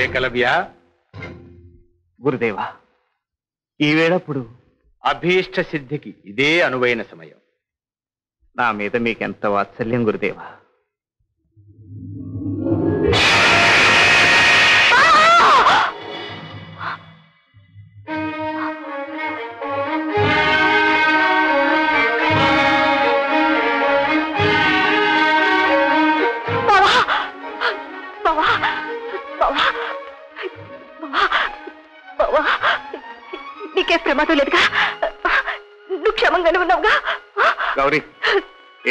ఏకలవ్య. గురుదేవా, ఈ వేళప్పుడు అభీష్ట సిద్ధికి ఇదే అనువైన సమయం. నా మీద మీకెంత వాత్సల్యం గురుదేవా. నీకే ప్రమాదం లేదుగా? నువ్వు క్షమంగానే ఉన్నావుగా? గౌరీ,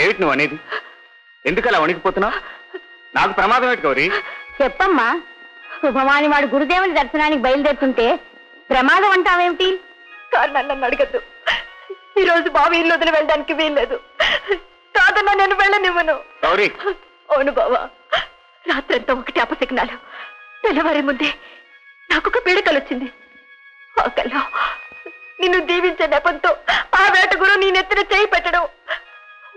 ఏమిటి నువ్వు అనేది? ఎందుకలా వణికిపోతున్నావు? నాకు ప్రమాదం ఏంటి గౌరీ? చెప్పమ్మా. శుభమాని వాడు గురుదేవుని దర్శనానికి బయలుదేరుతుంటే ప్రమాదం అంటావేమిటి? కారణాన్ని నన్ను అడగద్దు. ఈరోజు బావి ఇల్లు వదిలి వెళ్ళడానికి వీల్లేదు. కాదన్నా నేను వెళ్ళనివ్వను. గౌరీ. అవును బావా, రాత్రంతా ఒకటి అపశకునాలు. తెల్లవారి ముందే నాకొక పీడకలు వచ్చింది. ఆ కల్లో నిన్ను దీవించే నెపంతో ఆ వేట గురు నీ నెత్తిన చేయి పెట్టడం,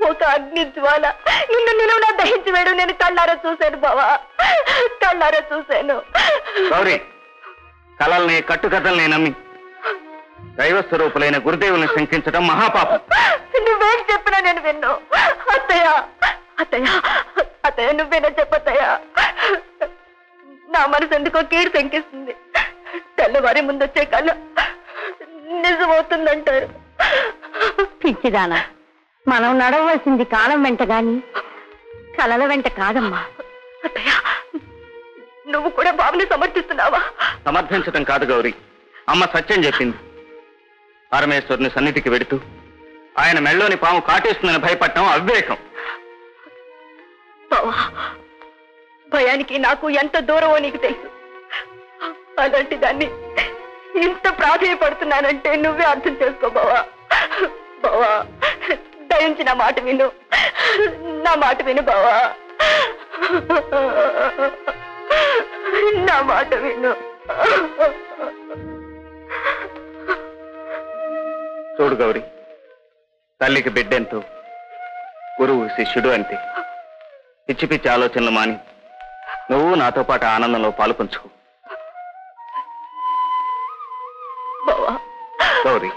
ఒక అగ్ని జ్వాల నిన్ను నిలువునా దహించి వేయడం నేను కళ్ళారా చూశాను బావా, కళ్ళారా చూశాను. గౌరీ, కళల్ని కట్టుకథల్ని నమ్మి దైవ స్వరూపులైన గురుదేవుల్ని శంకించడం మహాపాపం. నువ్వేం చెప్పినా నేను విన్ను. అత్తయ్య అత్తయ్య అత్తయ్య, నువ్వేనా చెప్పత్తయ్య? నా మనసు ఎందుకో కీడు శంకిస్తుంది. తెల్లవారి ముందొచ్చే కళ నిజమవుతుందంటారు. పిచ్చిదానా, మనం నడవలసింది కాలం వెంట గాని కలల వెంట కాదమ్మా. అత్తయ్య, నువ్వు కూడా బాబుని సమర్థిస్తున్నావా? సమర్థించటం కాదు గౌరీ, అమ్మ సత్యం చెప్పింది. పరమేశ్వరుని సన్నిధికి వెడుతూ ఆయన మెళ్ళోని పాము కాటేస్తుందని భయపడటం అవివేకం. భయానికి నాకు ఎంత దూరమో నీకు తెలుసు. అలాంటి దాన్ని ఇంత ప్రాధాన్యపడుతున్నానంటే నువ్వే అర్థం చేసుకో బావా. బావా, దయించి నా మాట విను, నా మాట విను బావా, నా మాట విను. చూడు గౌరీ, తల్లికి బిడ్డెంతో గురువు శిష్యుడు అంతే. పిచ్చి పిచ్చి ఆలోచనలు మాని నువ్వు నాతో పాటు ఆనందంలో పాలుపంచుకో గౌరీ.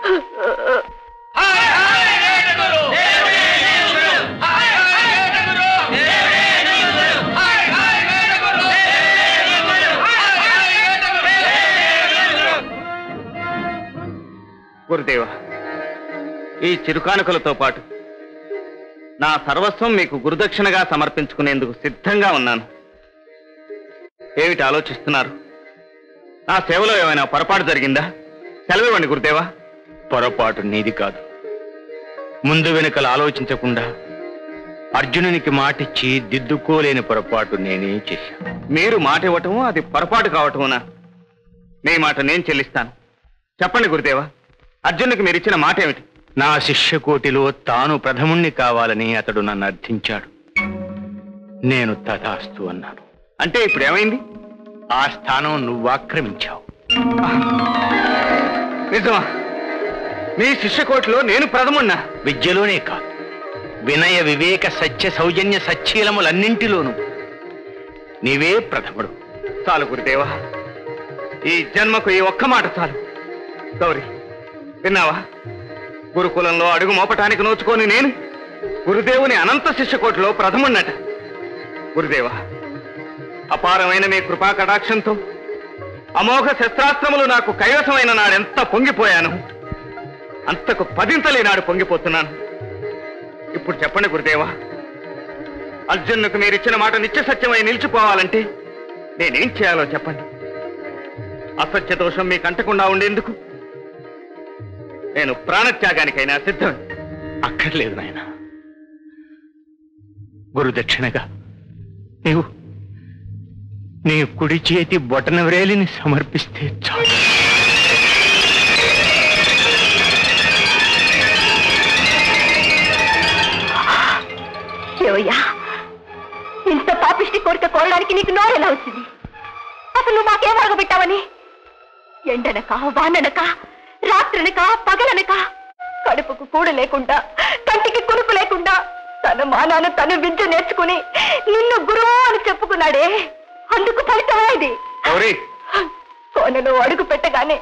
గురుదేవ, ఈ చిరుకానుకలతో పాటు నా సర్వస్వం మీకు గురుదక్షిణగా సమర్పించుకునేందుకు సిద్ధంగా ఉన్నాను. ఏమిటి ఆలోచిస్తున్నారు? నా సేవలో ఏమైనా పొరపాటు జరిగిందా? సెలవివ్వండి గురుదేవా. పొరపాటు నీది కాదు. ముందు వెనుకలు ఆలోచించకుండా అర్జునునికి మాటిచ్చి దిద్దుకోలేని పొరపాటు నేనే చేశాను. మీరు మాట ఇవ్వటము అది పొరపాటు కావటమునా? మీ మాట నేను చెల్లిస్తాను. చెప్పండి గురుదేవా, అర్జునునికి మీరు ఇచ్చిన మాట ఏమిటి? నా శిష్యకోటిలో తాను ప్రథముణ్ణి కావాలని అతడు నన్ను అర్థించాడు. నేను తథాస్తు అన్నాను. అంటే ఇప్పుడు ఏమైంది? ఆ స్థానం నువ్వు ఆక్రమించావు. నిజమా? మీ శిష్యకోటిలో నేను ప్రథమున్నా? విద్యలోనే కాదు, వినయ వివేక సత్య సౌజన్య సచ్చీలములన్నింటిలోనూ నీవే ప్రథముడు. చాలు గురుదేవా, ఈ జన్మకు ఈ ఒక్క మాట చాలు. గౌరీ, విన్నావా? గురుకులంలో అడుగు మోపటానికి నోచుకొని నేను గురుదేవుని అనంత శిష్యకోటిలో ప్రథమున్నట. గురుదేవా, అపారమైన మీ కృపా కటాక్షంతో అమోఘ శస్త్రాస్త్రములు నాకు కైవసమైన నాడెంత పొంగిపోయాను, అంతకు పదింతలే నాడు పొంగిపోతున్నాను. ఇప్పుడు చెప్పండి గురుదేవా, అర్జునుకు మీరిచ్చిన మాట నిత్య సత్యమై నిలిచిపోవాలంటే నేనేం చేయాలో చెప్పండి. అసత్య దోషం మీకు అంటకుండా ఉండేందుకు నేను ప్రాణత్యాగానికైనా సిద్ధం. అక్కర్లేదు నాయన. గురుదక్షిణగా నీ కుడి చేతి బొటన వ్రేలిని సమర్పిస్తే చాలు. ఇంత పాపిష్టి కోరిక కోరడానికి నీకు నోరెలా వచ్చింది? అసలు నువ్వు మాకేం అరగబెట్టావని? ఎండనక వాననక రాత్రనక పగలనక కడుపుకు కూడు లేకుండా కంటికి కునుకు లేకుండా తన మానాను తను విద్య నేర్చుకుని నిన్ను గురువు అని చెప్పుకున్నాడే, అందుకు ఫలితమా ఇది? కోనలో అడుగు పెట్టగానే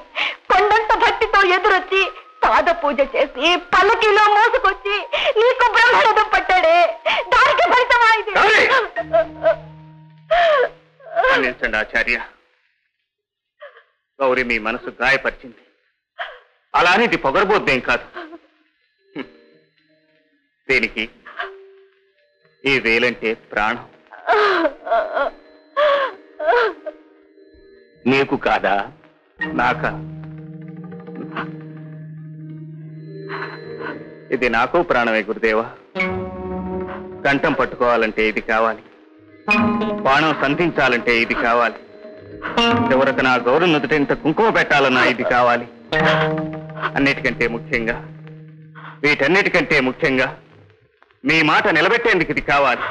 కొండంత భక్తితో ఎదురొచ్చి పాద పూజ చేసి పల్లకీలో మోసుకొచ్చి నీకు బ్రహ్మరథం పట్టాడే, దానికి ఫలితమా ఇది? మన్నించండి ఆచార్య, గౌరి మీ మనసు గాయపరిచింది. అలానే ఇది పొగరబోద్దేం కాదు. దీనికి ఈ వేలంటే ప్రాణం. నీకు కాదా నాకా? ఇది నాకు ప్రాణమే గురుదేవా. కంఠం పట్టుకోవాలంటే ఇది కావాలి, బాణం సంధించాలంటే ఇది కావాలి, చివరకు నా గౌరవ నుదుట ఇంత కుంకుమ పెట్టాలన్నా ఇది కావాలి. అన్నిటికంటే ముఖ్యంగా, వీటన్నిటికంటే ముఖ్యంగా మీ మాట నిలబెట్టేందుకు ఇది కావాలి.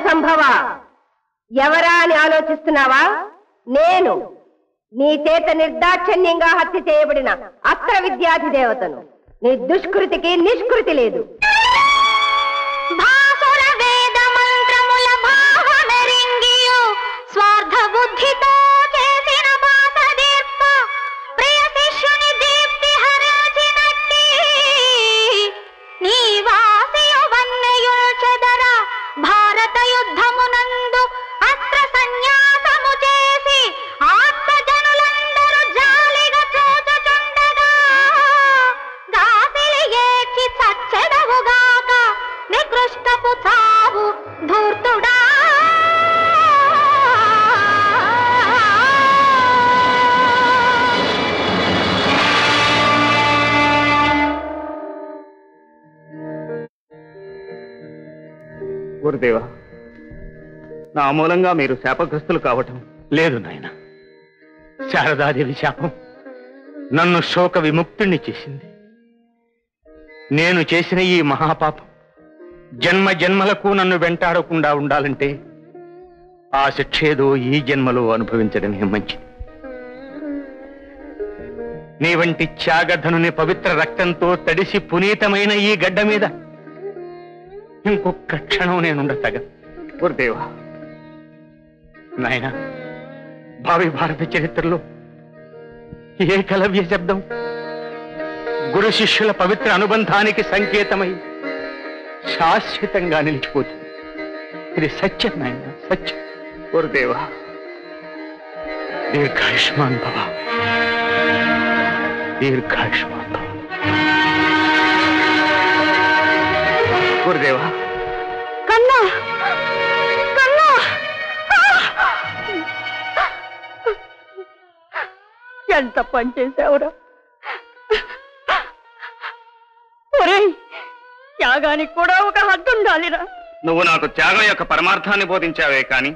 సంభవ, ఎవరా అని ఆలోచిస్తున్నావా? నేను నీ చేత నిర్దాక్షిణ్యంగా హత్య చేయబడిన అస్త్ర విద్యాధిదేవతను. నీ దుష్కృతికి నిష్కృతి లేదు. స్వార్థ బుద్ధితో చేసిన బాసదీర్ప ప్రియ శిష్యుని దీప్తి హరించినట్టి నీ వాసియు వన్నెయుల్ చెదర భారత యుద్ధమునందు అస్త్ర సన్యాసము చేసి ఆత్మజనులందరూ జాలిగా చూచుచుండగా గాసిలి ఏడ్చి చచ్చెదవుగాక నికృష్టపు చావు ధూర్తుడా. గురుదేవా, నా మూలంగా మీరు శాపగ్రస్తులు కావటం లేదు నాయన. శారదాదేవి శాపం నన్ను శోక విముక్తుణ్ణి చేసింది. నేను చేసిన ఈ మహాపాపం జన్మ జన్మలకు నన్ను వెంటాడకుండా ఉండాలంటే ఆ శిక్షేదో ఈ జన్మలో అనుభవించడమే మంచిది. నీ వంటి త్యాగధనుని పవిత్ర రక్తంతో తడిసి పునీతమైన ఈ గడ్డ మీద ఇంకొక్క క్షణం నేనుండతగ. గురుదేవా, నాయన, భావి భారత చరిత్రలో ఏకలవ్య శబ్దం గురు శిష్యుల పవిత్ర అనుబంధానికి సంకేతమై శాశ్వతంగా నిలిచిపోతుంది. ఇది సత్యం నాయన, సత్యం. గురుదేవా, దీర్ఘాయుష్మాన్ భవ, దీర్ఘాయుష్మాన్ భవ. గురుదేవా, కన్నా కన్నా, ఎంత పని చేశావురా! ఒరేయ్, త్యాగానికి కూడా ఒక హద్దు ఉండాలిరా. నువ్వు నాకు త్యాగం యొక్క పరమార్థాన్ని బోధించావే కాని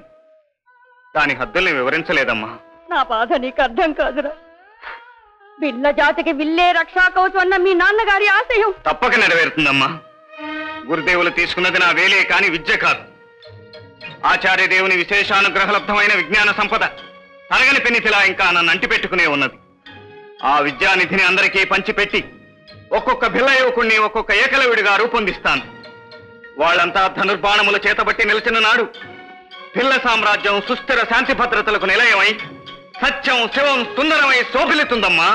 దాని హద్దుల్ని వివరించలేదమ్మా. నా బాధ నీకు అర్థం కాదురా. బిల్ల జాతికి విల్లే రక్షా కవచం అన్న మీ నాన్నగారి ఆశయం తప్పక నెరవేరుతుందమ్మా. గురుదేవులు తీసుకున్నది నా వేలే కాని విద్య కాదు. ఆచార్య దేవుని విశేషానుగ్రహలబ్ధమైన విజ్ఞాన సంపద తరగని పెన్నితిలా ఇంకా నన్ను అంటిపెట్టుకునే ఉన్నది. ఆ విద్యానిధిని అందరికీ పంచిపెట్టి ఒక్కొక్క భిల్ల యువకుణ్ణి ఒక్కొక్క ఏకలవిడిగా రూపొందిస్తాను. వాళ్ళంతా ధనుర్బాణముల చేతబట్టి నిలిచిన నాడు భిల్ల సామ్రాజ్యం సుస్థిర శాంతి భద్రతలకు నిలయమై సత్యం శివం సుందరమై శోభిల్లుతుందమ్మా.